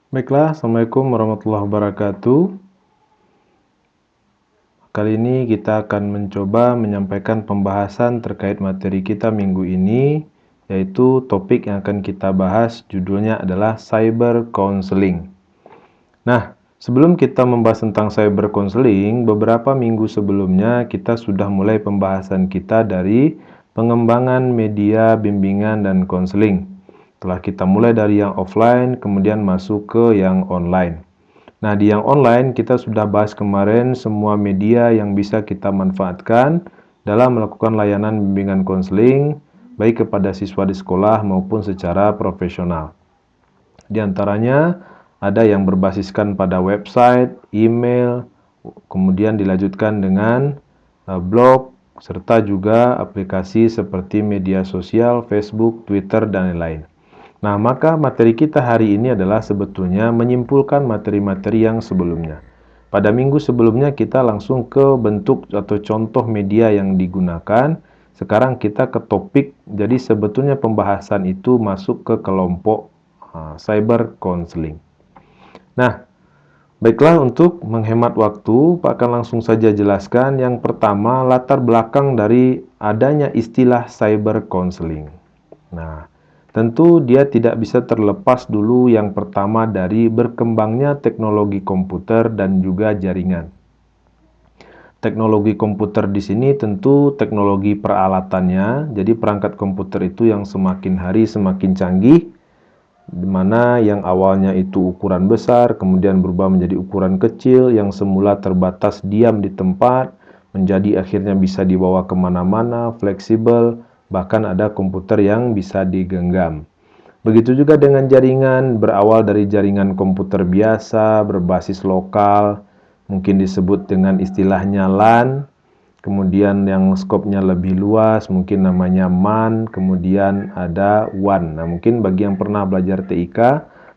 Baiklah, Assalamualaikum warahmatullahi wabarakatuh. Kali ini kita akan mencoba menyampaikan pembahasan terkait materi kita minggu ini, yaitu topik yang akan kita bahas judulnya adalah Cyber Counseling. Nah, sebelum kita membahas tentang Cyber Counseling, beberapa minggu sebelumnya kita sudah mulai pembahasan kita dari pengembangan media bimbingan dan konseling. Setelah kita mulai dari yang offline, kemudian masuk ke yang online. Nah, di yang online kita sudah bahas kemarin semua media yang bisa kita manfaatkan dalam melakukan layanan bimbingan konseling, baik kepada siswa di sekolah maupun secara profesional. Di antaranya ada yang berbasiskan pada website, email, kemudian dilanjutkan dengan blog, serta juga aplikasi seperti media sosial, Facebook, Twitter, dan lain-lain. Nah, maka materi kita hari ini adalah sebetulnya menyimpulkan materi-materi yang sebelumnya. Pada minggu sebelumnya kita langsung ke bentuk atau contoh media yang digunakan. Sekarang kita ke topik, jadi sebetulnya pembahasan itu masuk ke kelompok cyber counseling. Nah, baiklah, untuk menghemat waktu, Pak akan langsung saja jelaskan. Yang pertama, latar belakang dari adanya istilah cyber counseling. Nah, tentu dia tidak bisa terlepas dulu yang pertama dari berkembangnya teknologi komputer dan juga jaringan. Teknologi komputer di sini tentu teknologi peralatannya, jadi perangkat komputer itu yang semakin hari semakin canggih, di mana yang awalnya itu ukuran besar, kemudian berubah menjadi ukuran kecil, yang semula terbatas diam di tempat, menjadi akhirnya bisa dibawa kemana-mana, fleksibel, bahkan ada komputer yang bisa digenggam. Begitu juga dengan jaringan, berawal dari jaringan komputer biasa, berbasis lokal, mungkin disebut dengan istilahnya LAN, kemudian yang skopnya lebih luas, mungkin namanya MAN, kemudian ada WAN. Nah, mungkin bagi yang pernah belajar TIK,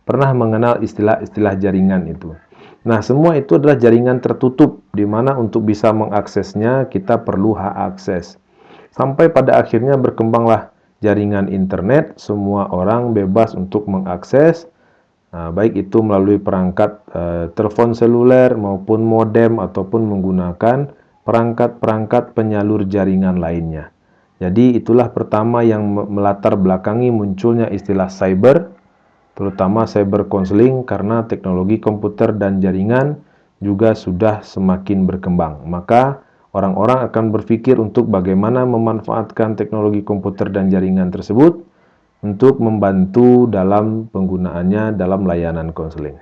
pernah mengenal istilah-istilah jaringan itu. Nah, semua itu adalah jaringan tertutup, di mana untuk bisa mengaksesnya kita perlu hak akses. Sampai pada akhirnya berkembanglah jaringan internet, semua orang bebas untuk mengakses, baik itu melalui perangkat telepon seluler maupun modem ataupun menggunakan perangkat-perangkat penyalur jaringan lainnya. Jadi itulah pertama yang melatar belakangi munculnya istilah cyber, terutama cyber counseling, karena teknologi komputer dan jaringan juga sudah semakin berkembang. Maka orang-orang akan berpikir untuk bagaimana memanfaatkan teknologi komputer dan jaringan tersebut untuk membantu dalam penggunaannya dalam layanan konseling.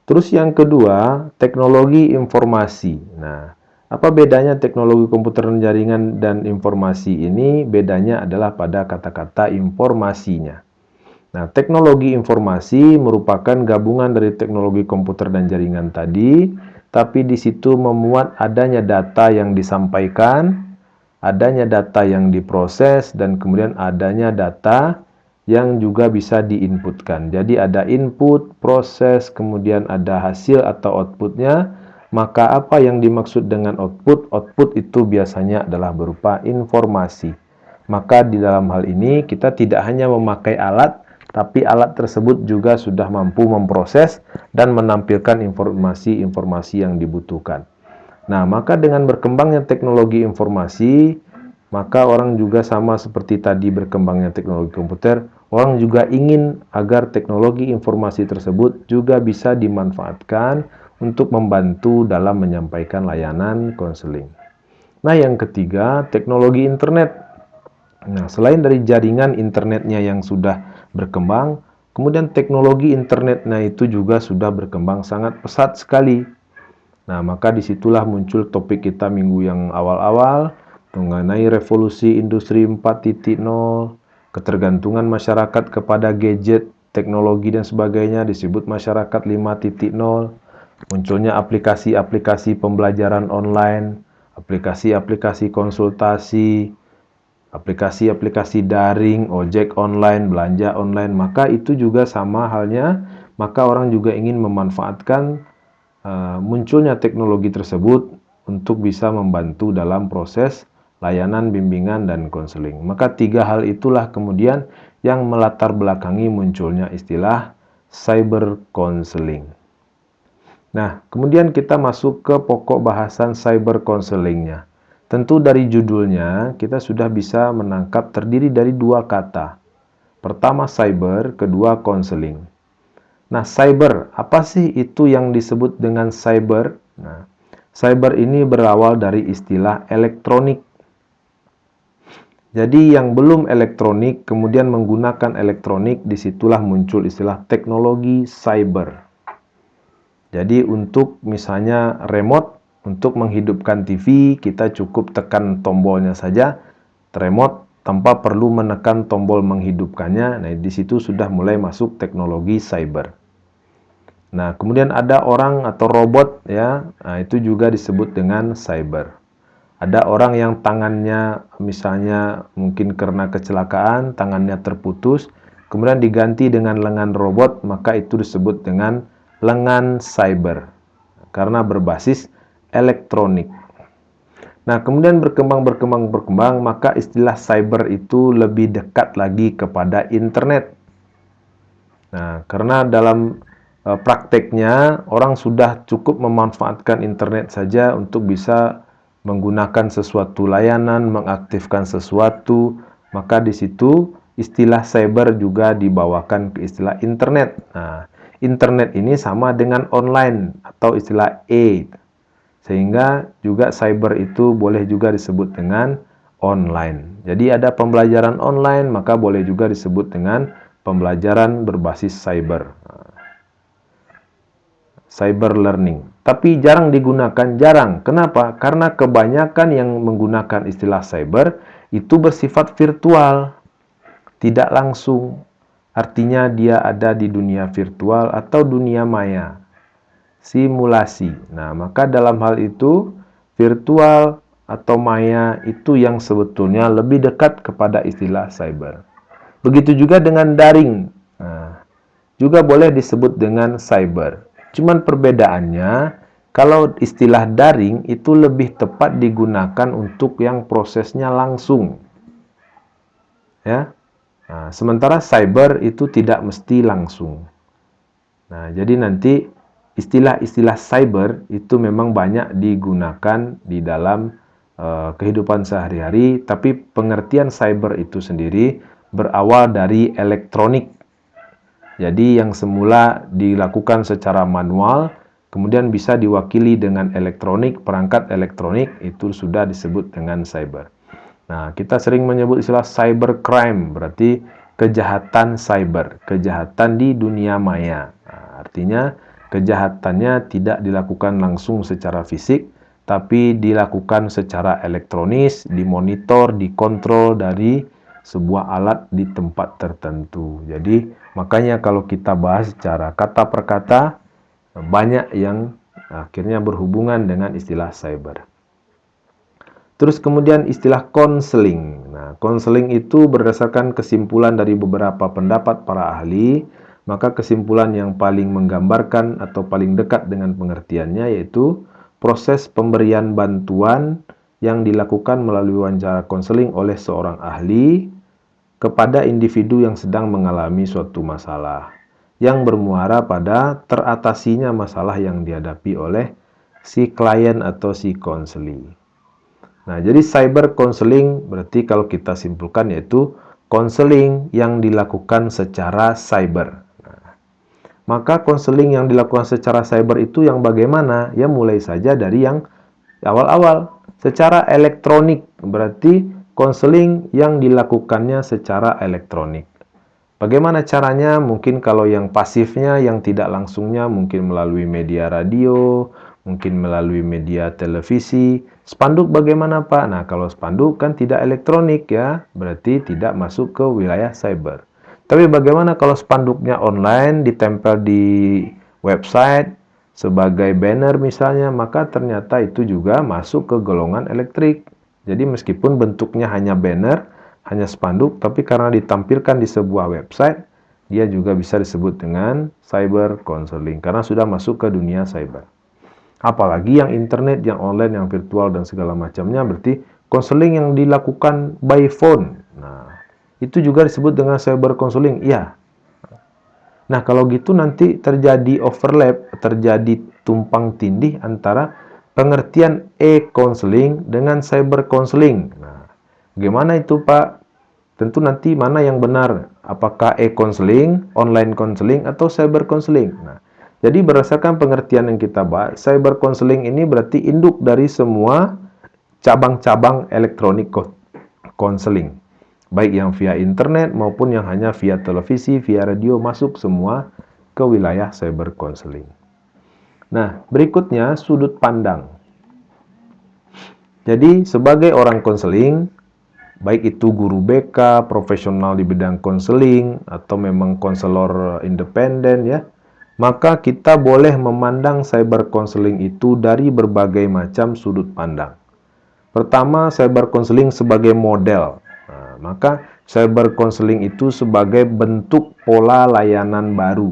Terus yang kedua, teknologi informasi. Nah, apa bedanya teknologi komputer dan jaringan dan informasi ini? Bedanya adalah pada kata-kata informasinya. Nah, teknologi informasi merupakan gabungan dari teknologi komputer dan jaringan tadi, tapi di situ memuat adanya data yang disampaikan, adanya data yang diproses, dan kemudian adanya data yang juga bisa diinputkan. Jadi ada input, proses, kemudian ada hasil atau outputnya. Maka apa yang dimaksud dengan output? Output itu biasanya adalah berupa informasi. Maka di dalam hal ini kita tidak hanya memakai alat, tapi alat tersebut juga sudah mampu memproses dan menampilkan informasi-informasi yang dibutuhkan. Nah, maka dengan berkembangnya teknologi informasi, maka orang juga sama seperti tadi berkembangnya teknologi komputer, orang juga ingin agar teknologi informasi tersebut juga bisa dimanfaatkan untuk membantu dalam menyampaikan layanan konseling. Nah, yang ketiga, teknologi internet. Nah, selain dari jaringan internetnya yang sudah berkembang, kemudian teknologi internetnya itu juga sudah berkembang sangat pesat sekali. Nah, maka disitulah muncul topik kita minggu yang awal-awal mengenai revolusi industri 4.0, ketergantungan masyarakat kepada gadget, teknologi dan sebagainya disebut masyarakat 5.0, munculnya aplikasi-aplikasi pembelajaran online, aplikasi-aplikasi konsultasi, aplikasi-aplikasi daring, ojek online, belanja online, maka itu juga sama halnya, maka orang juga ingin memanfaatkan munculnya teknologi tersebut untuk bisa membantu dalam proses layanan bimbingan dan konseling. Maka tiga hal itulah kemudian yang melatar belakangi munculnya istilah cyber counseling. Nah, kemudian kita masuk ke pokok bahasan cyber counselingnya. Tentu dari judulnya kita sudah bisa menangkap terdiri dari dua kata. Pertama cyber, kedua counseling. Nah, cyber, apa sih itu yang disebut dengan cyber? Nah, cyber ini berawal dari istilah elektronik. Jadi yang belum elektronik kemudian menggunakan elektronik, disitulah muncul istilah teknologi cyber. Jadi untuk misalnya remote, untuk menghidupkan TV, kita cukup tekan tombolnya saja, remote tanpa perlu menekan tombol menghidupkannya. Nah, di situ sudah mulai masuk teknologi cyber. Nah, kemudian ada orang atau robot ya, nah, itu juga disebut dengan cyber. Ada orang yang tangannya misalnya mungkin karena kecelakaan, tangannya terputus, kemudian diganti dengan lengan robot, maka itu disebut dengan lengan cyber karena berbasis elektronik. Nah, kemudian berkembang, maka istilah cyber itu lebih dekat lagi kepada internet. Nah, karena dalam prakteknya orang sudah cukup memanfaatkan internet saja untuk bisa menggunakan sesuatu layanan, mengaktifkan sesuatu, maka di situ istilah cyber juga dibawakan ke istilah internet. Nah, internet ini sama dengan online atau istilah E. Sehingga juga cyber itu boleh juga disebut dengan online. Jadi ada pembelajaran online, maka boleh juga disebut dengan pembelajaran berbasis cyber. Cyber learning. Tapi jarang digunakan, jarang. Kenapa? Karena kebanyakan yang menggunakan istilah cyber itu bersifat virtual, tidak langsung. Artinya dia ada di dunia virtual atau dunia maya, simulasi. Nah, maka dalam hal itu virtual atau maya itu yang sebetulnya lebih dekat kepada istilah cyber. Begitu juga dengan daring. Nah, juga boleh disebut dengan cyber. Cuman perbedaannya, kalau istilah daring itu lebih tepat digunakan untuk yang prosesnya langsung. Ya. Nah, sementara cyber itu tidak mesti langsung. Nah, jadi nanti istilah-istilah cyber itu memang banyak digunakan di dalam kehidupan sehari-hari, tapi pengertian cyber itu sendiri berawal dari elektronik. Jadi yang semula dilakukan secara manual, kemudian bisa diwakili dengan elektronik, perangkat elektronik, itu sudah disebut dengan cyber. Nah, kita sering menyebut istilah cybercrime, berarti kejahatan cyber, kejahatan di dunia maya. Nah, artinya kejahatannya tidak dilakukan langsung secara fisik, tapi dilakukan secara elektronis, dimonitor, dikontrol dari sebuah alat di tempat tertentu. Jadi, makanya kalau kita bahas secara kata per kata, banyak yang akhirnya berhubungan dengan istilah cyber. Terus kemudian istilah konseling. Nah, konseling itu berdasarkan kesimpulan dari beberapa pendapat para ahli, maka kesimpulan yang paling menggambarkan atau paling dekat dengan pengertiannya yaitu proses pemberian bantuan yang dilakukan melalui wawancara konseling oleh seorang ahli kepada individu yang sedang mengalami suatu masalah yang bermuara pada teratasinya masalah yang dihadapi oleh si klien atau si konseli. Nah, jadi cyber counseling berarti kalau kita simpulkan yaitu konseling yang dilakukan secara cyber. Nah, maka konseling yang dilakukan secara cyber itu yang bagaimana? Ya mulai saja dari yang awal-awal. Secara elektronik berarti konseling yang dilakukannya secara elektronik. Bagaimana caranya? Mungkin kalau yang pasifnya, yang tidak langsungnya, mungkin melalui media radio, mungkin melalui media televisi. Spanduk bagaimana Pak? Nah, kalau spanduk kan tidak elektronik ya, berarti tidak masuk ke wilayah cyber. Tapi bagaimana kalau spanduknya online, ditempel di website, sebagai banner misalnya, maka ternyata itu juga masuk ke golongan elektrik. Jadi meskipun bentuknya hanya banner, hanya spanduk, tapi karena ditampilkan di sebuah website, dia juga bisa disebut dengan cyber counseling, karena sudah masuk ke dunia cyber. Apalagi yang internet, yang online, yang virtual, dan segala macamnya, berarti counseling yang dilakukan by phone. Nah, itu juga disebut dengan cyber counseling, iya. Nah, kalau gitu nanti terjadi overlap, terjadi tumpang tindih antara pengertian e-counseling dengan cyber counseling. Nah, bagaimana itu, Pak? Tentu nanti mana yang benar? Apakah e-counseling, online counseling, atau cyber counseling? Nah, jadi berdasarkan pengertian yang kita bahas, cyber counseling ini berarti induk dari semua cabang-cabang elektronik counseling. Baik yang via internet maupun yang hanya via televisi, via radio, masuk semua ke wilayah cyber counseling. Nah, berikutnya sudut pandang. Jadi, sebagai orang konseling, baik itu guru BK, profesional di bidang konseling, atau memang konselor independen ya, maka kita boleh memandang cyber counseling itu dari berbagai macam sudut pandang. Pertama, cyber counseling sebagai model. Nah, maka cyber counseling itu sebagai bentuk pola layanan baru.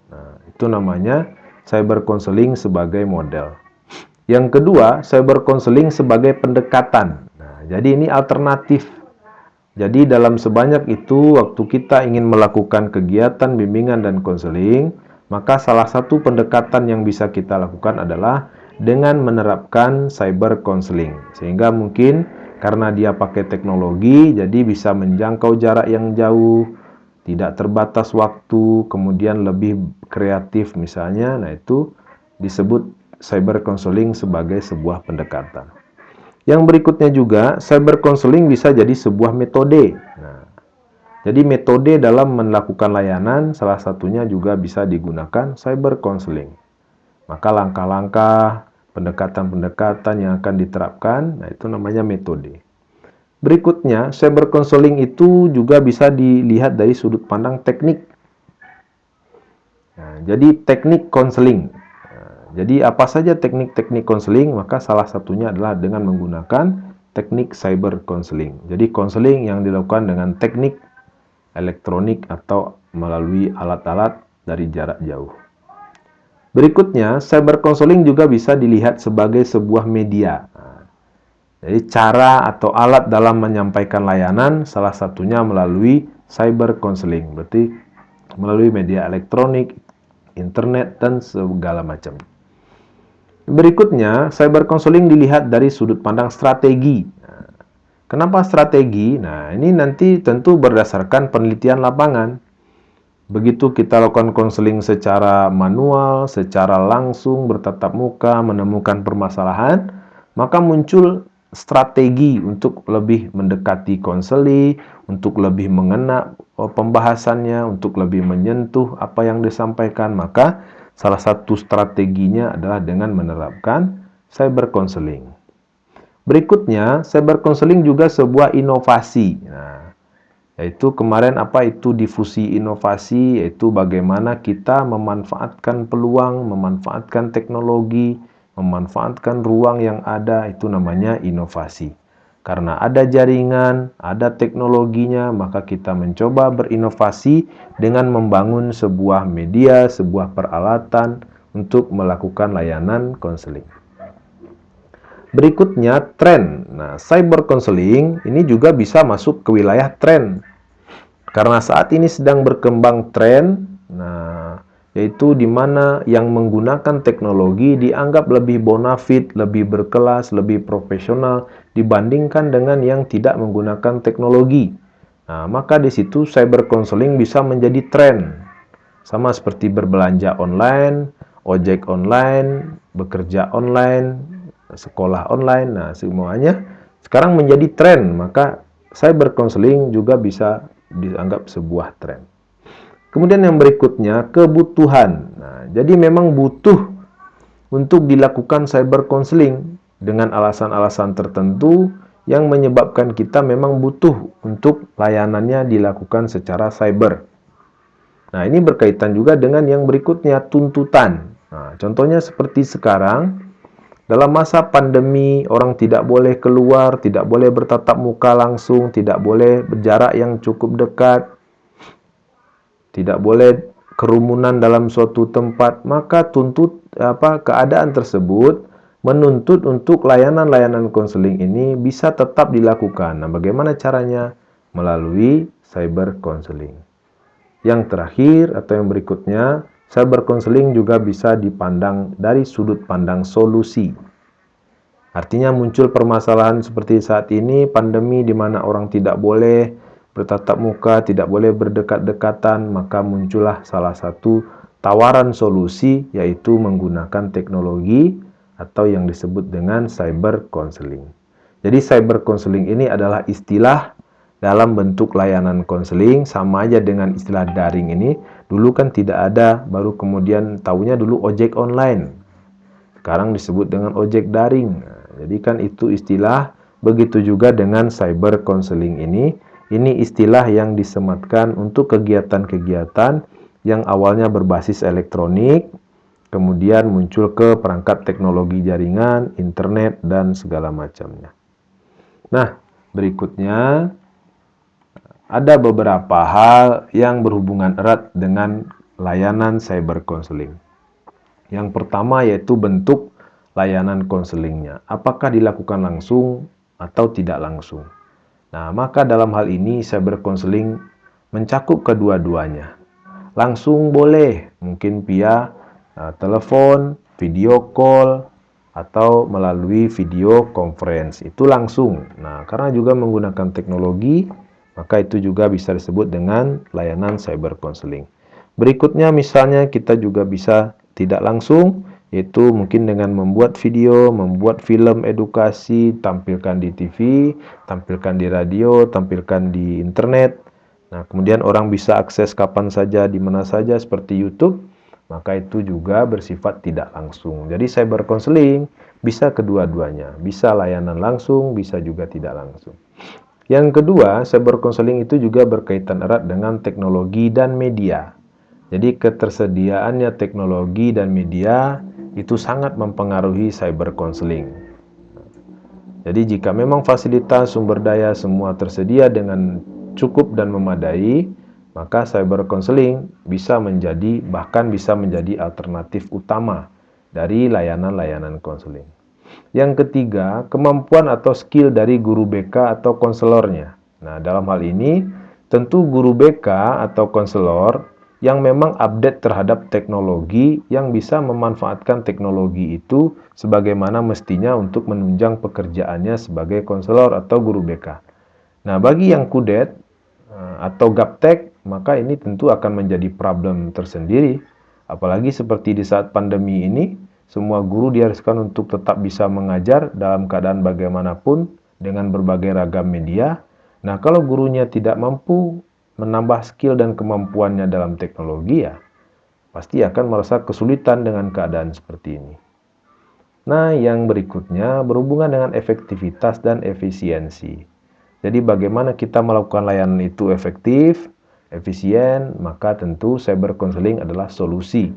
Nah, itu namanya cyber counseling sebagai model. Yang kedua, cyber counseling sebagai pendekatan. Nah, jadi ini alternatif. Jadi dalam sebanyak itu, waktu kita ingin melakukan kegiatan bimbingan dan konseling, maka salah satu pendekatan yang bisa kita lakukan adalah dengan menerapkan cyber counseling. Sehingga mungkin karena dia pakai teknologi, jadi bisa menjangkau jarak yang jauh, tidak terbatas waktu, kemudian lebih kreatif misalnya. Nah, itu disebut cyber counseling sebagai sebuah pendekatan. Yang berikutnya juga, cyber counseling bisa jadi sebuah metode. Nah, jadi metode dalam melakukan layanan salah satunya juga bisa digunakan cyber counseling. Maka langkah-langkah, pendekatan-pendekatan yang akan diterapkan, nah itu namanya metode. Berikutnya, cyber counseling itu juga bisa dilihat dari sudut pandang teknik. Nah, jadi teknik counseling. Jadi apa saja teknik-teknik konseling, maka salah satunya adalah dengan menggunakan teknik cyber counseling. Jadi konseling yang dilakukan dengan teknik elektronik atau melalui alat-alat dari jarak jauh. Berikutnya, cyber counseling juga bisa dilihat sebagai sebuah media. Jadi cara atau alat dalam menyampaikan layanan salah satunya melalui cyber counseling. Berarti melalui media elektronik, internet, dan segala macam. Berikutnya, cyber counseling dilihat dari sudut pandang strategi. Nah, kenapa strategi? Nah, ini nanti tentu berdasarkan penelitian lapangan. Begitu kita lakukan konseling secara manual, secara langsung, bertatap muka, menemukan permasalahan, maka muncul strategi untuk lebih mendekati konseli, untuk lebih mengena pembahasannya, untuk lebih menyentuh apa yang disampaikan. Maka salah satu strateginya adalah dengan menerapkan cyber counseling. Berikutnya, cyber counseling juga sebuah inovasi. Nah, yaitu kemarin apa itu difusi inovasi, yaitu bagaimana kita memanfaatkan peluang, memanfaatkan teknologi, memanfaatkan ruang yang ada, itu namanya inovasi. Karena ada jaringan, ada teknologinya, maka kita mencoba berinovasi dengan membangun sebuah media, sebuah peralatan untuk melakukan layanan konseling. Berikutnya, tren. Nah, cyber counseling ini juga bisa masuk ke wilayah tren. Karena saat ini sedang berkembang tren, nah, yaitu di mana yang menggunakan teknologi dianggap lebih bonafit, lebih berkelas, lebih profesional dibandingkan dengan yang tidak menggunakan teknologi. Nah, maka di situ cyber counseling bisa menjadi tren. Sama seperti berbelanja online, ojek online, bekerja online, sekolah online. Nah, semuanya sekarang menjadi tren, maka cyber counseling juga bisa dianggap sebuah tren. Kemudian yang berikutnya, kebutuhan. Nah, jadi memang butuh untuk dilakukan cyber counseling dengan alasan-alasan tertentu yang menyebabkan kita memang butuh untuk layanannya dilakukan secara cyber. Nah, ini berkaitan juga dengan yang berikutnya, tuntutan. Nah, contohnya seperti sekarang, dalam masa pandemi, orang tidak boleh keluar, tidak boleh bertatap muka langsung, tidak boleh berjarak yang cukup dekat, tidak boleh kerumunan dalam suatu tempat, maka keadaan tersebut menuntut untuk layanan-layanan konseling ini bisa tetap dilakukan. Nah, bagaimana caranya? Melalui cyber counseling. Yang terakhir atau yang berikutnya, cyber counseling juga bisa dipandang dari sudut pandang solusi. Artinya muncul permasalahan seperti saat ini, pandemi di mana orang tidak boleh bertatap muka, tidak boleh berdekat-dekatan, maka muncullah salah satu tawaran solusi, yaitu menggunakan teknologi atau yang disebut dengan cyber counseling. Jadi cyber counseling ini adalah istilah dalam bentuk layanan konseling, sama aja dengan istilah daring ini. Dulu kan tidak ada, baru kemudian taunya dulu ojek online. Sekarang disebut dengan ojek daring. Nah, jadi kan itu istilah. Begitu juga dengan cyber counseling ini. Ini istilah yang disematkan untuk kegiatan-kegiatan yang awalnya berbasis elektronik, kemudian muncul ke perangkat teknologi jaringan, internet, dan segala macamnya. Nah, berikutnya ada beberapa hal yang berhubungan erat dengan layanan cyber counseling. Yang pertama yaitu bentuk layanan konselingnya. Apakah dilakukan langsung atau tidak langsung? Nah, maka dalam hal ini cyber counseling mencakup kedua-duanya. Langsung boleh, mungkin via telepon, video call, atau melalui video conference. Itu langsung. Nah, karena juga menggunakan teknologi, maka itu juga bisa disebut dengan layanan cyber counseling. Berikutnya misalnya kita juga bisa tidak langsung, yaitu mungkin dengan membuat video, membuat film edukasi, tampilkan di TV, tampilkan di radio, tampilkan di internet. Nah, kemudian orang bisa akses kapan saja, di mana saja seperti YouTube, maka itu juga bersifat tidak langsung. Jadi cyber counseling bisa kedua-duanya, bisa layanan langsung, bisa juga tidak langsung. Yang kedua, cyber counseling itu juga berkaitan erat dengan teknologi dan media. Jadi ketersediaannya teknologi dan media itu sangat mempengaruhi cyber counseling. Jadi jika memang fasilitas sumber daya semua tersedia dengan cukup dan memadai, maka cyber counseling bahkan bisa menjadi alternatif utama dari layanan-layanan counseling. Yang ketiga, kemampuan atau skill dari guru BK atau konselornya. Nah, dalam hal ini tentu guru BK atau konselor yang memang update terhadap teknologi, yang bisa memanfaatkan teknologi itu sebagaimana mestinya untuk menunjang pekerjaannya sebagai konselor atau guru BK. Nah, bagi yang kudet atau gaptek, maka ini tentu akan menjadi problem tersendiri. Apalagi seperti di saat pandemi ini, semua guru diharuskan untuk tetap bisa mengajar dalam keadaan bagaimanapun dengan berbagai ragam media. Nah, kalau gurunya tidak mampu menambah skill dan kemampuannya dalam teknologi, ya pasti akan merasa kesulitan dengan keadaan seperti ini. Nah, yang berikutnya berhubungan dengan efektivitas dan efisiensi. Jadi bagaimana kita melakukan layanan itu efektif, efisien, maka tentu cyber counseling adalah solusi.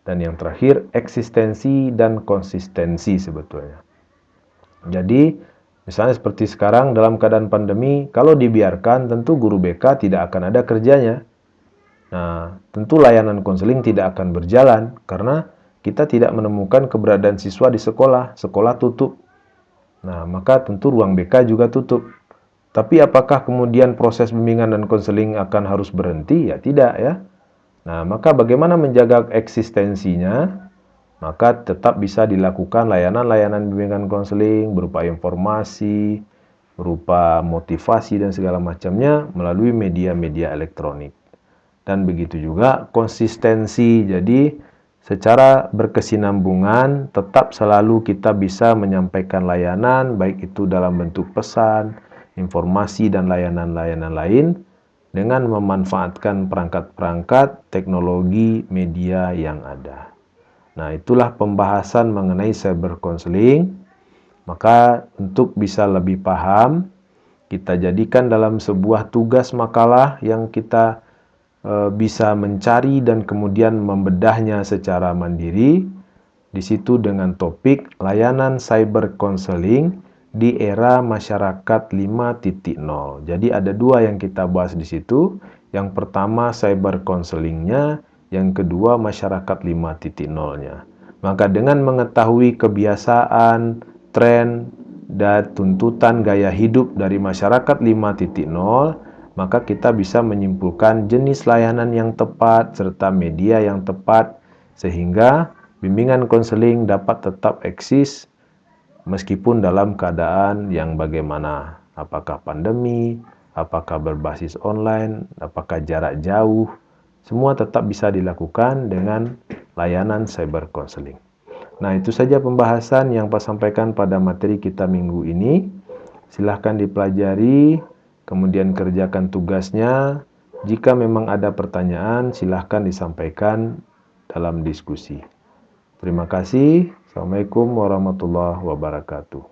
Dan yang terakhir, eksistensi dan konsistensi sebetulnya. Jadi misalnya seperti sekarang dalam keadaan pandemi, kalau dibiarkan tentu guru BK tidak akan ada kerjanya. Nah, tentu layanan konseling tidak akan berjalan karena kita tidak menemukan keberadaan siswa di sekolah, sekolah tutup. Nah, maka tentu ruang BK juga tutup. Tapi apakah kemudian proses bimbingan dan konseling akan harus berhenti? Ya tidak ya. Nah, maka bagaimana menjaga eksistensinya? Maka tetap bisa dilakukan layanan-layanan bimbingan konseling berupa informasi, berupa motivasi dan segala macamnya melalui media-media elektronik. Dan begitu juga konsistensi, jadi secara berkesinambungan tetap selalu kita bisa menyampaikan layanan, baik itu dalam bentuk pesan, informasi, dan layanan-layanan lain dengan memanfaatkan perangkat-perangkat teknologi media yang ada. Nah, itulah pembahasan mengenai cyber counseling. Maka untuk bisa lebih paham, kita jadikan dalam sebuah tugas makalah yang kita bisa mencari dan kemudian membedahnya secara mandiri. Di situ dengan topik layanan cyber counseling di era masyarakat 5.0. Jadi ada dua yang kita bahas di situ. Yang pertama cyber counselingnya, yang kedua masyarakat 5.0-nya. Maka dengan mengetahui kebiasaan, tren, dan tuntutan gaya hidup dari masyarakat 5.0, maka kita bisa menyimpulkan jenis layanan yang tepat serta media yang tepat, sehingga bimbingan konseling dapat tetap eksis meskipun dalam keadaan yang bagaimana, apakah pandemi, apakah berbasis online, apakah jarak jauh, semua tetap bisa dilakukan dengan layanan cyber counseling. Nah, itu saja pembahasan yang Pak sampaikan pada materi kita minggu ini. Silahkan dipelajari, kemudian kerjakan tugasnya. Jika memang ada pertanyaan, silahkan disampaikan dalam diskusi. Terima kasih. Assalamualaikum warahmatullahi wabarakatuh.